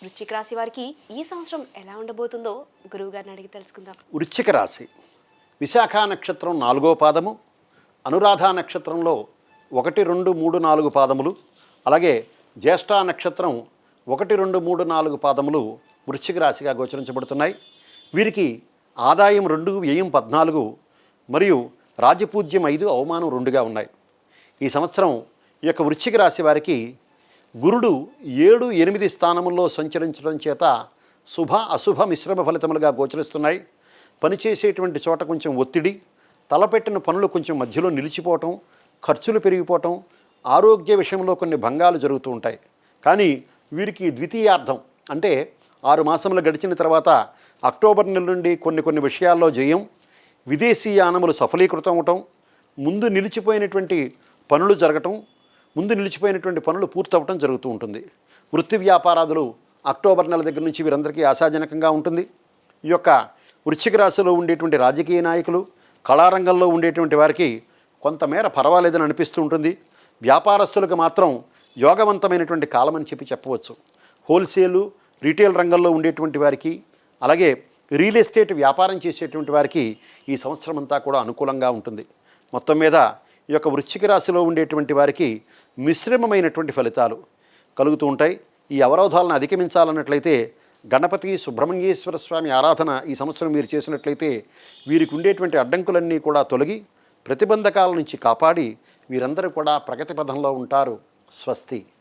వృశ్చిక రాశి వారికి ఈ సంవత్సరం ఎలా ఉండబోతుందో గురువు గారిని అడిగి తెలుసుకుందాం. వృశ్చిక రాశి విశాఖ నక్షత్రం 4వ పాదము, అనురాధ నక్షత్రంలో 1, 2, 3, 4 పాదములు, అలాగే జ్యేష్ఠ నక్షత్రం 1, 2, 3, 4 పాదములు వృశ్చిక రాశిగా గోచరించబడుతున్నాయి. వీరికి ఆదాయం 2, వ్యయం 14 మరియు రాజపూజ్యం 5, అవమానం 2గా ఉన్నాయి. ఈ సంవత్సరం ఈ యొక్క వృశ్చిక రాశి వారికి గురుడు 7, 8 స్థానముల్లో సంచరించడం చేత శుభ అశుభ మిశ్రమ ఫలితములుగా గోచరిస్తున్నాయి. పనిచేసేటువంటి చోట కొంచెం ఒత్తిడి, తలపెట్టిన పనులు కొంచెం మధ్యలో నిలిచిపోవటం, ఖర్చులు పెరిగిపోవటం, ఆరోగ్య విషయంలో కొన్ని భంగాలు జరుగుతూ ఉంటాయి. కానీ వీరికి ద్వితీయార్థం అంటే 6 మాసములు గడిచిన తర్వాత అక్టోబర్ నెల నుండి కొన్ని విషయాల్లో జయం, విదేశీయానములు సఫలీకృతం అవటం, ముందు నిలిచిపోయినటువంటి పనులు జరగటం, ముందు నిలిచిపోయినటువంటి పనులు పూర్తవటం జరుగుతూ ఉంటుంది. వృత్తి వ్యాపారాదులు అక్టోబర్ నెల దగ్గర నుంచి వీరందరికీ ఆశాజనకంగా ఉంటుంది. ఈ యొక్క వృశ్చిక రాశిలో ఉండేటువంటి రాజకీయ నాయకులు, కళారంగంలో ఉండేటువంటి వారికి కొంతమేర పర్వాలేదని అనిపిస్తూ ఉంటుంది. వ్యాపారస్తులకు మాత్రం యోగవంతమైనటువంటి కాలమని చెప్పవచ్చు. హోల్సేలు, రీటైల్ రంగంలో ఉండేటువంటి వారికి, అలాగే రియల్ ఎస్టేట్ వ్యాపారం చేసేటువంటి వారికి ఈ సంవత్సరం అంతా కూడా అనుకూలంగా ఉంటుంది. మొత్తం మీద ఈ యొక్క వృశ్చిక రాశిలో ఉండేటువంటి వారికి మిశ్రమమైనటువంటి ఫలితాలు కలుగుతూ ఉంటాయి. ఈ అవరోధాలను అధిగమించాలన్నట్లయితే గణపతి సుబ్రహ్మణ్యేశ్వర స్వామి ఆరాధన ఈ సంవత్సరం మీరు చేసినట్లయితే వీరికి ఉండేటువంటి అడ్డంకులన్నీ కూడా తొలగి ప్రతిబంధకాల నుంచి కాపాడి వీరందరూ కూడా ప్రగతి పథంలో ఉంటారు. స్వస్తి.